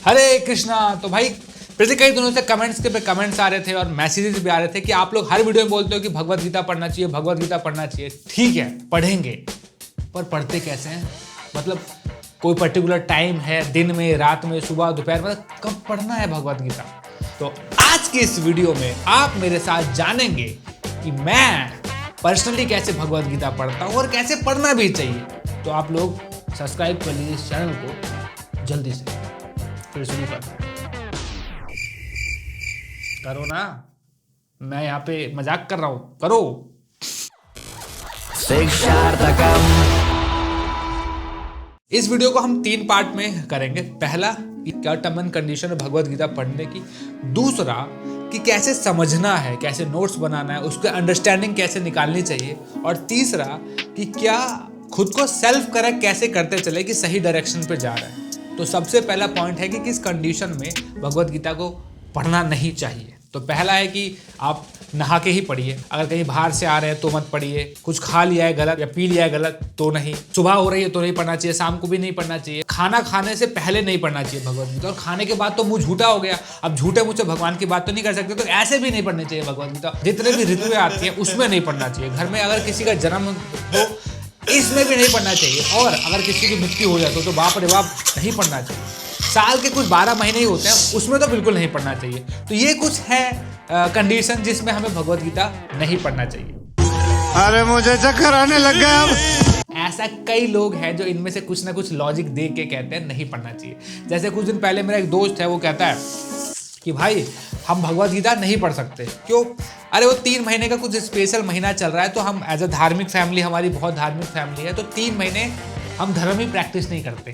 हरे कृष्णा। तो भाई पिछले कई दिनों से कमेंट्स के पे कमेंट्स आ रहे थे और मैसेजेस भी आ रहे थे कि आप लोग हर वीडियो में बोलते हो कि भगवत गीता पढ़ना चाहिए, भगवत गीता पढ़ना चाहिए। ठीक है, पढ़ेंगे, पर पढ़ते कैसे हैं? मतलब कोई पर्टिकुलर टाइम है, दिन में, रात में, सुबह, दोपहर, मतलब कब पढ़ना है भगवत गीता? तो आज की इस वीडियो में आप मेरे साथ जानेंगे कि मैं पर्सनली कैसे भगवत गीता पढ़ता हूँ और कैसे पढ़ना भी चाहिए। तो आप लोग सब्सक्राइब कर लीजिए इस चैनल को जल्दी से। फिर शुरू करते हैं। करो ना, मैं यहाँ पे मजाक कर रहा हूँ, करो। इस वीडियो को हम 3 पार्ट में करेंगे। पहला कि क्या टर्म एंड कंडीशन है भगवत गीता पढ़ने की, दूसरा कि कैसे समझना है, कैसे नोट्स बनाना है, उसके अंडरस्टैंडिंग कैसे निकालनी चाहिए, और तीसरा कि क्या खुद को सेल्फ करेक्ट कैसे करते चले कि सही डायरेक्शन पे जा रहे हैं। तो सबसे पहला पॉइंट है कि किस कंडीशन में भगवत गीता को पढ़ना नहीं चाहिए। तो पहला है कि आप नहा के ही पढ़िए। अगर कहीं बाहर से आ रहे हैं तो मत पढ़िए। कुछ खा लिया है गलत या पी लिया है गलत तो नहीं। सुबह हो रही है तो नहीं पढ़ना चाहिए, शाम को भी नहीं पढ़ना चाहिए। खाना खाने से पहले नहीं पढ़ना चाहिए भगवत गीता, और खाने के बाद तो मुंह झूठा हो गया। अब झूठे मुंह से भगवान की बात तो नहीं कर सकते, तो ऐसे भी नहीं पढ़नी चाहिए भगवत गीता। जितने भी ऋतुएं आती हैं उसमें नहीं पढ़ना चाहिए। घर में अगर किसी का जन्म हो इसमें भी नहीं पढ़ना चाहिए, और अगर किसी की मृत्यु हो जाए तो बाप रे बाप नहीं पढ़ना चाहिए। साल के कुछ 12 महीने ही होते हैं उसमें तो बिल्कुल नहीं पढ़ना चाहिए। तो ये कुछ है कंडीशन जिसमें हमें भगवत गीता नहीं पढ़ना चाहिए। अरे मुझे चक्कर आने लग गया अब। ऐसा कई लोग हैं जो इनमें से कुछ ना कुछ लॉजिक दे के कहते हैं नहीं पढ़ना चाहिए। जैसे कुछ दिन पहले मेरा एक दोस्त है, वो कहता है कि भाई हम भगवत गीता नहीं पढ़ सकते। क्यों? अरे वो 3 महीने का कुछ स्पेशल महीना चल रहा है, तो हम एज अ धार्मिक फैमिली, हमारी बहुत धार्मिक फैमिली है, तो 3 महीने हम धर्म ही प्रैक्टिस नहीं करते।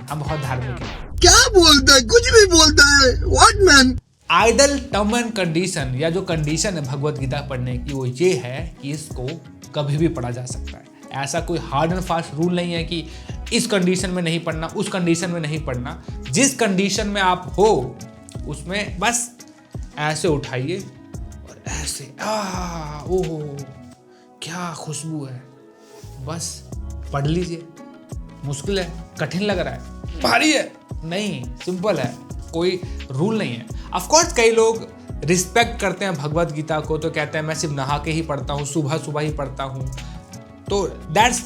हम बहुत धार्मिक हैं। क्या बोलता है, कुछ भी बोलता है। What man? Idle term and condition, या जो कंडीशन है भगवत गीता पढ़ने की, वो ये है कि इसको कभी भी पढ़ा जा सकता है। ऐसा कोई हार्ड एंड फास्ट रूल नहीं है कि इस कंडीशन में नहीं पढ़ना, उस कंडीशन में नहीं पढ़ना। जिस कंडीशन में आप हो उसमें बस ऐसे उठाइए और ऐसे ओह क्या खुशबू है, बस पढ़ लीजिए। मुश्किल है, कठिन लग रहा है, भारी है? नहीं, सिंपल है, कोई रूल नहीं है। ऑफ कोर्स कई लोग रिस्पेक्ट करते हैं भगवत गीता को, तो कहते हैं मैं सिर्फ नहा के ही पढ़ता हूँ, सुबह सुबह ही पढ़ता हूँ। तो दैट्स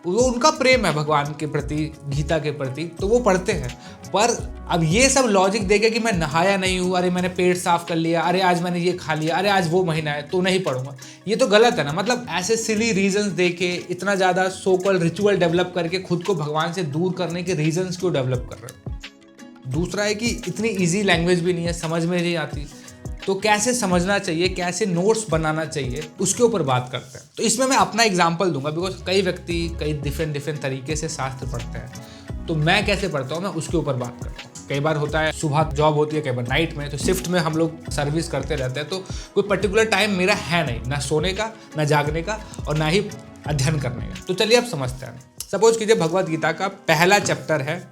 वो उनका प्रेम है भगवान के प्रति, गीता के प्रति, तो वो पढ़ते हैं। पर अब ये सब लॉजिक देके कि मैं नहाया नहीं हूँ, अरे मैंने पेट साफ कर लिया, अरे आज मैंने ये खा लिया, अरे आज वो महीना है तो नहीं पढ़ूंगा, ये तो गलत है ना। मतलब ऐसे सिली रीजंस देके इतना ज़्यादा सो कॉल्ड रिचुअल डेवलप करके खुद को भगवान से दूर करने के रीजंस क्यों डेवलप कर रहे हो? दूसरा है कि इतनी ईजी लैंग्वेज भी नहीं है, समझ में नहीं आती, तो कैसे समझना चाहिए, कैसे नोट्स बनाना चाहिए, उसके ऊपर बात करते हैं। तो इसमें मैं अपना एग्जांपल दूंगा, बिकॉज कई व्यक्ति कई डिफरेंट तरीके से शास्त्र पढ़ते हैं, तो मैं कैसे पढ़ता हूँ मैं उसके ऊपर बात करता हूँ। कई बार होता है सुबह जॉब होती है, कई बार नाइट में, तो शिफ्ट में हम लोग सर्विस करते रहते हैं, तो कोई पर्टिकुलर टाइम मेरा है नहीं, ना सोने का, ना जागने का, और ना ही अध्ययन करने का। तो चलिए अब समझते हैं। सपोज कीजिए भगवत गीता का पहला चैप्टर है,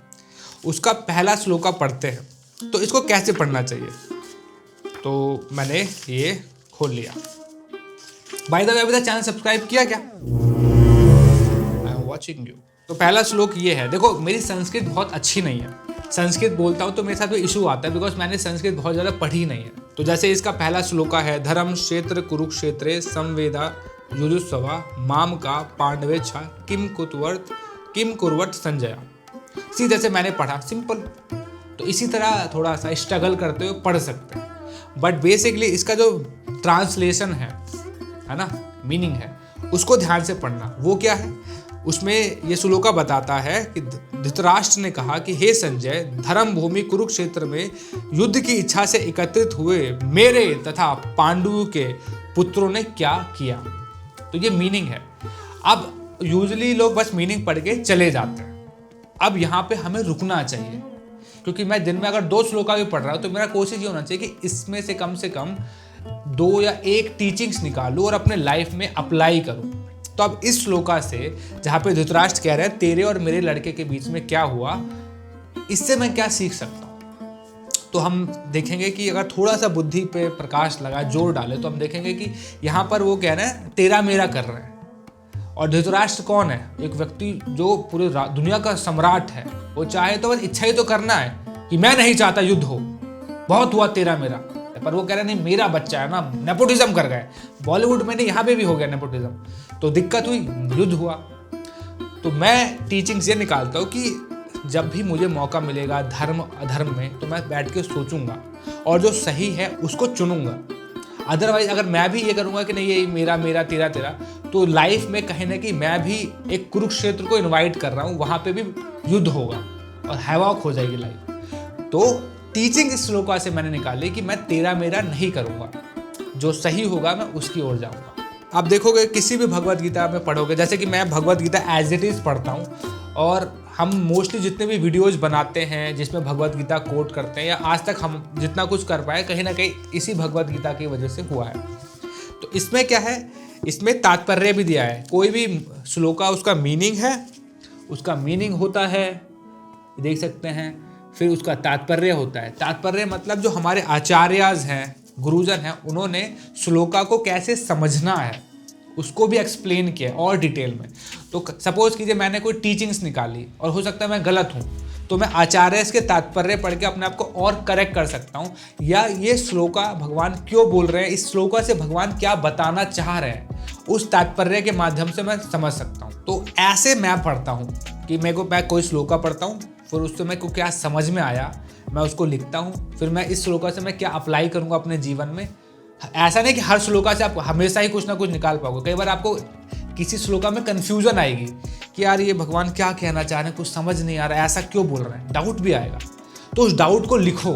उसका पहला श्लोक पढ़ते हैं, तो इसको कैसे पढ़ना चाहिए? तो मैंने ये खोल लिया। बाय द वे अभी तक चैनल सब्सक्राइब किया क्या? I am watching you. तो पहला श्लोक ये है। देखो मेरी संस्कृत बहुत अच्छी नहीं है, संस्कृत बोलता हूँ तो मेरे साथ भी इशू आता है, बिकॉज मैंने संस्कृत बहुत ज़्यादा पढ़ी नहीं है। तो जैसे इसका पहला श्लोक है, धर्म क्षेत्र कुरुक्षेत्रे संवेदा युजुस्सवा माम का पांडवे छा किम कुर्वत संजया। सीधे से मैंने पढ़ा, सिंपल। तो इसी तरह थोड़ा सा स्ट्रगल करते हुए पढ़ सकते हैं, बट बेसिकली इसका जो ट्रांसलेशन है ना, मीनिंग है, उसको ध्यान से पढ़ना। वो क्या है? उसमें ये श्लोका बताता है कि धृतराष्ट्र ने कहा कि हे संजय, धर्म भूमि कुरुक्षेत्र में युद्ध की इच्छा से एकत्रित हुए मेरे तथा पांडुओं के पुत्रों ने क्या किया। तो ये मीनिंग है। अब यूजुअली लोग बस मीनिंग पढ़ के चले जाते हैं। अब यहाँ पे हमें रुकना चाहिए, क्योंकि मैं दिन में अगर 2 श्लोका भी पढ़ रहा हूँ तो मेरा कोशिश ये होना चाहिए कि इसमें से कम 2 या 1 टीचिंग्स निकालूं और अपने लाइफ में अप्लाई करूं। तो अब इस श्लोका से जहाँ पे धृतराष्ट्र कह रहे हैं तेरे और मेरे लड़के के बीच में क्या हुआ, इससे मैं क्या सीख सकता हूँ, तो हम देखेंगे कि अगर थोड़ा सा बुद्धि पे प्रकाश लगा, जोर डाले, तो हम देखेंगे कि यहाँ पर वो कह रहे हैं तेरा मेरा कर रहे हैं। और धृतराष्ट्र कौन है? एक व्यक्ति जो पूरे दुनिया का सम्राट है। वो चाहे तो बस इच्छा ही तो करना है कि मैं नहीं चाहता युद्ध हो, बहुत हुआ तेरा मेरा। पर वो कह रहे नहीं मेरा बच्चा है ना, नेपोटिज्म कर गए। बॉलीवुड में नहीं, यहाँ पे भी हो गया नेपोटिज्म, तो दिक्कत हुई, युद्ध हुआ। तो मैं टीचिंग्स ये निकालता हूँ कि जब भी मुझे मौका मिलेगा धर्म अधर्म में, तो मैं बैठ के सोचूंगा और जो सही है उसको चुनूंगा। अदरवाइज अगर मैं भी ये करूंगा कि नहीं ये मेरा मेरा तेरा तेरा, तो लाइफ में कहीं ना कहीं मैं भी एक कुरुक्षेत्र को इनवाइट कर रहा हूँ, वहाँ पे भी युद्ध होगा और हैवाक हो जाएगी लाइफ। तो टीचिंग इस श्लोका से मैंने निकाली कि मैं तेरा मेरा नहीं करूँगा, जो सही होगा मैं उसकी ओर जाऊँगा। आप देखोगे किसी भी भगवत गीता में पढ़ोगे, जैसे कि मैं Bhagavad Gita as it is पढ़ता हूँ, और हम मोस्टली जितने भी वीडियोस बनाते हैं जिसमें भगवत गीता कोट करते हैं, या आज तक हम जितना कुछ कर पाए कहीं ना कहीं इसी भगवत गीता की वजह से हुआ है। तो इसमें क्या है, इसमें तात्पर्य भी दिया है। कोई भी श्लोका उसका मीनिंग है, उसका मीनिंग होता है, देख सकते हैं, फिर उसका तात्पर्य होता है। तात्पर्य मतलब जो हमारे आचार्याज हैं, गुरुजन हैं, उन्होंने श्लोका को कैसे समझना है उसको भी एक्सप्लेन किया और डिटेल में। तो सपोज कीजिए मैंने कोई टीचिंग्स निकाली और हो सकता है मैं गलत हूँ, तो मैं आचार्य के तात्पर्य पढ़ के अपने आप को और करेक्ट कर सकता हूँ, या ये श्लोका भगवान क्यों बोल रहे हैं, इस श्लोका से भगवान क्या बताना चाह रहे हैं, उस तात्पर्य के माध्यम से मैं समझ सकता हूँ। तो ऐसे मैं पढ़ता हूँ कि मैं कोई श्लोका पढ़ता हूँ, फिर उससे मेरे को क्या समझ में आया मैं उसको लिखता हूँ, फिर मैं इस श्लोका से मैं क्या अप्लाई करूँगा अपने जीवन में। ऐसा नहीं कि हर श्लोका से आप हमेशा ही कुछ ना कुछ निकाल पाओगे, कई बार आपको किसी श्लोका में कन्फ्यूजन आएगी कि यार ये भगवान क्या कहना चाह रहे हैं, कुछ समझ नहीं आ रहा है, ऐसा क्यों बोल रहे हैं, डाउट भी आएगा। तो उस डाउट को लिखो,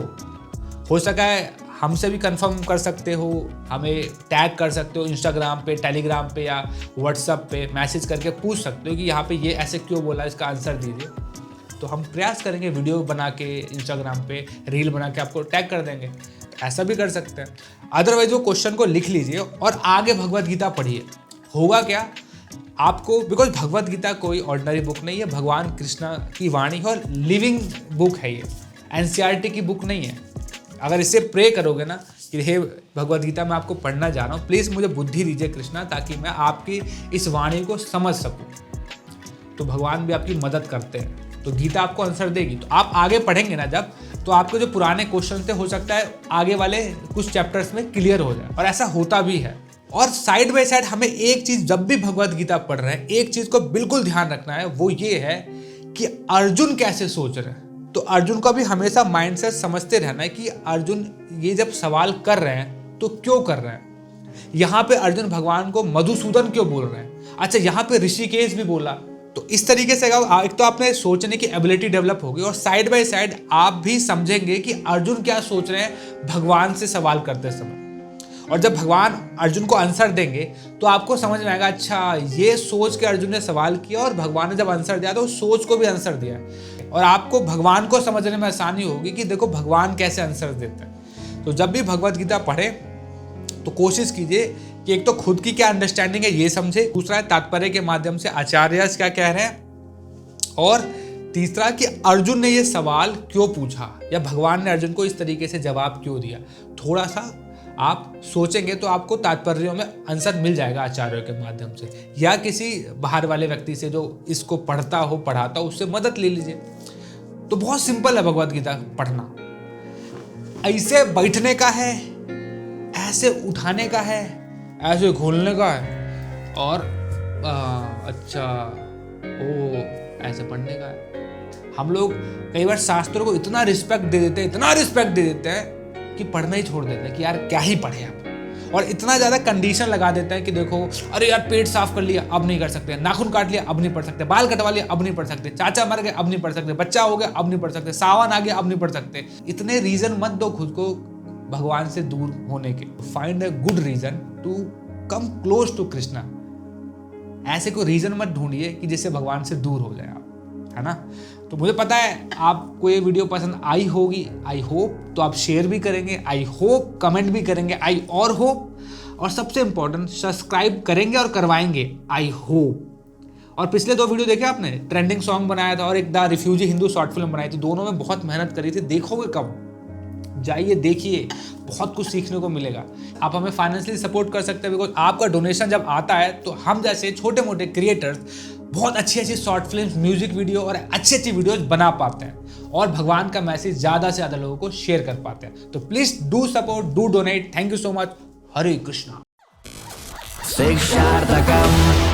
हो सका है हमसे भी कंफर्म कर सकते हो, हमें टैग कर सकते हो इंस्टाग्राम पे, टेलीग्राम पे या व्हाट्सएप पे मैसेज करके पूछ सकते हो कि यहाँ पे ये ऐसे क्यों बोला, इसका आंसर दीजिए। तो हम प्रयास करेंगे वीडियो बना के इंस्टाग्राम पे रील बना के आपको टैग कर देंगे, ऐसा भी कर सकते हैं। अदरवाइज वो क्वेश्चन को लिख लीजिए और आगे भगवत गीता पढ़िए। होगा क्या आपको, बिकॉज भगवत गीता कोई ऑर्डिनरी बुक नहीं है, भगवान कृष्ण की वाणी है और लिविंग बुक है, ये एनसीईआरटी की बुक नहीं है। अगर इससे प्रे करोगे ना कि हे भगवत गीता मैं आपको पढ़ना जा रहा हूँ, प्लीज़ मुझे बुद्धि दीजिए कृष्णा, ताकि मैं आपकी इस वाणी को समझ सकूँ, तो भगवान भी आपकी मदद करते हैं। तो गीता आपको आंसर देगी। तो आप आगे पढ़ेंगे ना जब, तो आपके जो पुराने क्वेश्चन थे हो सकता है आगे वाले कुछ चैप्टर्स में क्लियर हो जाए, और ऐसा होता भी है। और साइड बाय साइड हमें एक चीज़, जब भी भगवत गीता पढ़ रहे हैं, एक चीज़ को बिल्कुल ध्यान रखना है, वो ये है कि अर्जुन कैसे सोच रहे हैं। तो अर्जुन को भी हमेशा माइंडसेट समझते रहना है कि अर्जुन ये जब सवाल कर रहे हैं तो क्यों कर रहे हैं। यहाँ पे अर्जुन भगवान को मधुसूदन क्यों बोल रहे हैं, अच्छा यहाँ पे ऋषिकेश भी बोला। तो इस तरीके से एक तो आपने सोचने की एबिलिटी डेवलप होगी, और साइड बाय साइड आप भी समझेंगे कि अर्जुन क्या सोच रहे हैं भगवान से सवाल करते समय। और जब भगवान अर्जुन को आंसर देंगे तो आपको समझ में आएगा, अच्छा ये सोच के अर्जुन ने सवाल किया और भगवान ने जब आंसर दिया तो उस सोच को भी आंसर दिया, और आपको भगवान को समझने में आसानी होगी कि देखो भगवान कैसे आंसर देते हैं। तो जब भी भगवत गीता पढ़े तो कोशिश कीजिए कि एक तो खुद की क्या अंडरस्टैंडिंग है ये समझे, दूसरा है तात्पर्य के माध्यम से आचार्य क्या कह रहे हैं, और तीसरा कि अर्जुन ने ये सवाल क्यों पूछा या भगवान ने अर्जुन को इस तरीके से जवाब क्यों दिया। थोड़ा सा आप सोचेंगे तो आपको तात्पर्यों में आंसर मिल जाएगा आचार्यों के माध्यम से, या किसी बाहर वाले व्यक्ति से जो इसको पढ़ता हो पढ़ाता हो उससे मदद ले लीजिए। तो बहुत सिंपल है भगवत गीता पढ़ना, ऐसे बैठने का है, ऐसे उठाने का है, ऐसे घोलने का है, और अच्छा ओ ऐसे पढ़ने का है। हम लोग कई बार शास्त्रों को इतना रिस्पेक्ट दे देते हैं, इतना रिस्पेक्ट दे देते हैं कि पढ़ना ही छोड़ देते हैं कि यार क्या ही पढ़े आप, और इतना ज़्यादा कंडीशन लगा देते हैं कि देखो अरे यार पेट साफ कर लिया अब नहीं कर सकते, नाखून काट लिया अब नहीं पढ़ सकते, बाल कटवा लिया अब नहीं पढ़ सकते, चाचा मर गए अब नहीं पढ़ सकते, बच्चा हो गया अब नहीं पढ़ सकते, सावन आ गया अब नहीं पढ़ सकते। इतने रीज़न मत दो खुद को भगवान से दूर होने के। Find a good reason to come close to Krishna. ऐसे कोई रीजन मत ढूंढिए कि जिससे भगवान से दूर हो जाए आप, है ना। तो मुझे पता है आपको ये वीडियो पसंद आई होगी, आई होप। तो आप शेयर भी करेंगे, आई होप, कमेंट भी करेंगे, आई और होप, और सबसे इंपॉर्टेंट सब्सक्राइब करेंगे और करवाएंगे, आई होप। और पिछले 2 वीडियो देखे आपने, ट्रेंडिंग सॉन्ग बनाया था और एक the refugee Hindu short film बनाई थी, दोनों में बहुत मेहनत करी थी। देखोगे कब, जाइए देखिए, बहुत कुछ सीखने को मिलेगा। आप हमें फाइनेंशियली सपोर्ट कर सकते हैं, बिकॉज आपका डोनेशन जब आता है तो हम जैसे छोटे मोटे क्रिएटर्स बहुत अच्छी अच्छी शॉर्ट फिल्म, म्यूजिक वीडियो और अच्छी अच्छी वीडियोस बना पाते हैं और भगवान का मैसेज ज़्यादा से ज़्यादा लोगों को शेयर कर पाते हैं। तो please do support, do donate. Thank you so much. Hare Krishna. शिक्षार्थकम्